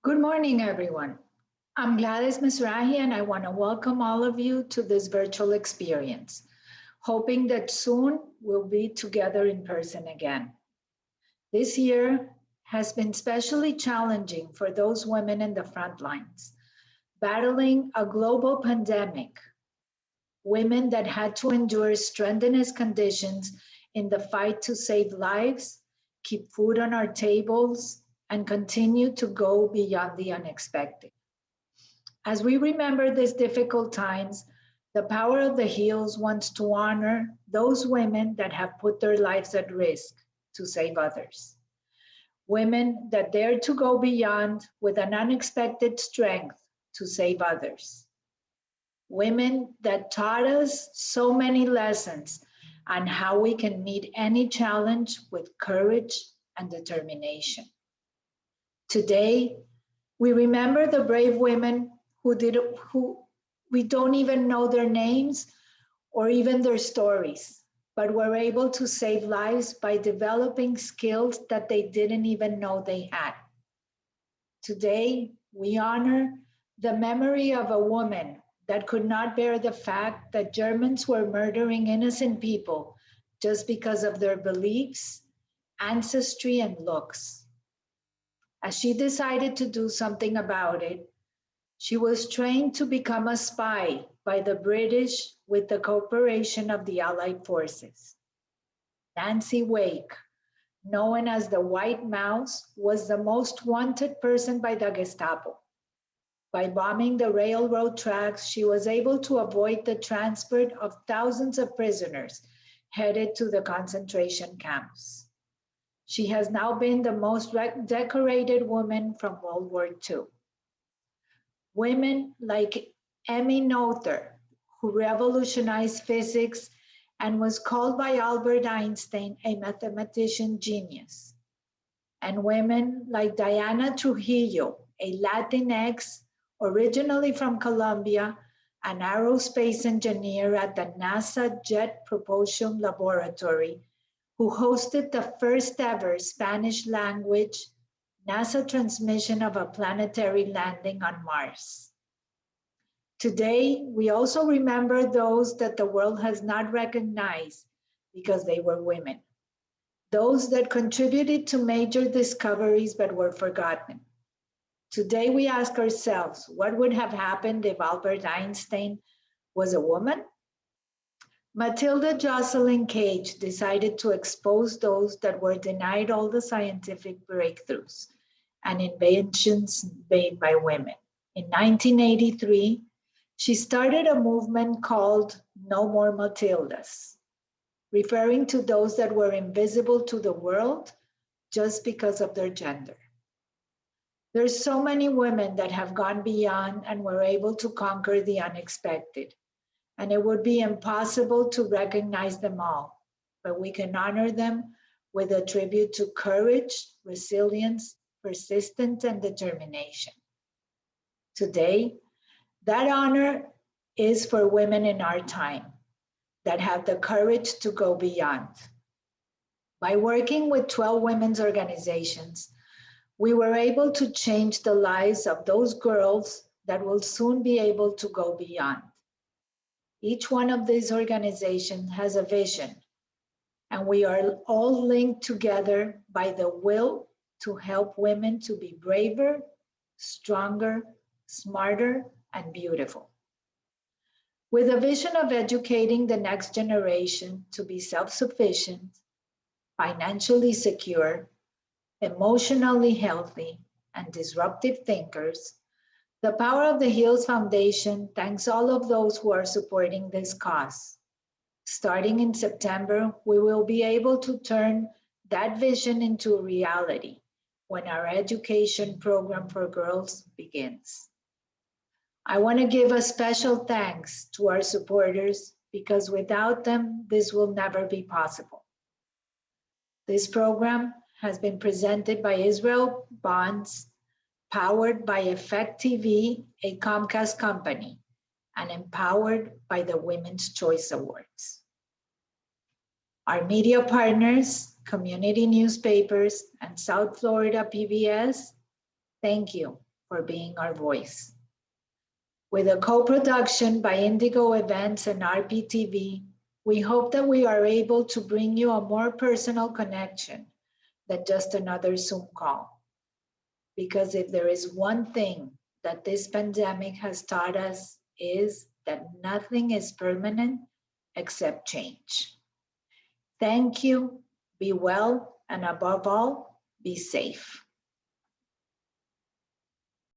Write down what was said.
Good morning, everyone. I'm Gladys Mizrahi, and I want to welcome all of you to this virtual experience, hoping that soon we'll be together in person again. This year has been especially challenging for those women in the front lines, battling a global pandemic, women that had to endure strenuous conditions in the fight to save lives, keep food on our tables, and continue to go beyond the unexpected. As we remember these difficult times, the Power of the Heels wants to honor those women that have put their lives at risk to save others. Women that dare to go beyond with an unexpected strength to save others. Women that taught us so many lessons on how we can meet any challenge with courage and determination. Today, we remember the brave women who we don't even know their names or even their stories, but were able to save lives by developing skills that they didn't even know they had. Today, we honor the memory of a woman that could not bear the fact that Germans were murdering innocent people just because of their beliefs, ancestry, and looks. As she decided to do something about it, she was trained to become a spy by the British with the cooperation of the Allied forces. Nancy Wake, known as the White Mouse, was the most wanted person by the Gestapo. By bombing the railroad tracks, she was able to avoid the transport of thousands of prisoners headed to the concentration camps. She has now been the most decorated woman from World War II. Women like Emmy Noether, who revolutionized physics and was called by Albert Einstein a mathematician genius. And women like Diana Trujillo, a Latinx originally from Colombia, an aerospace engineer at the NASA Jet Propulsion Laboratory, who hosted the first ever Spanish language NASA transmission of a planetary landing on Mars. Today, we also remember those that the world has not recognized because they were women, those that contributed to major discoveries but were forgotten. Today, we ask ourselves, what would have happened if Albert Einstein was a woman? Matilda Jocelyn Cage decided to expose those that were denied all the scientific breakthroughs and inventions made by women. In 1983, she started a movement called No More Matildas, referring to those that were invisible to the world just because of their gender. There's so many women that have gone beyond and were able to conquer the unexpected, and it would be impossible to recognize them all, but we can honor them with a tribute to courage, resilience, persistence, and determination. Today, that honor is for women in our time that have the courage to go beyond. By working with 12 women's organizations, we were able to change the lives of those girls that will soon be able to go beyond. Each one of these organizations has a vision, and we are all linked together by the will to help women to be braver, stronger, smarter, and beautiful. With a vision of educating the next generation to be self-sufficient, financially secure, emotionally healthy, and disruptive thinkers, the Power of the Heels Foundation thanks all of those who are supporting this cause. Starting in September, we will be able to turn that vision into a reality when our education program for girls begins. I want to give a special thanks to our supporters because without them, this will never be possible. This program has been presented by Israel Bonds, powered by Effect TV, a Comcast company, and empowered by the Women's Choice Awards. Our media partners, community newspapers, and South Florida PBS, thank you for being our voice. With a co-production by Indigo Events and RPTV, we hope that we are able to bring you a more personal connection than just another Zoom call. Because if there is one thing that this pandemic has taught us is that nothing is permanent except change. Thank you, be well, and above all, be safe.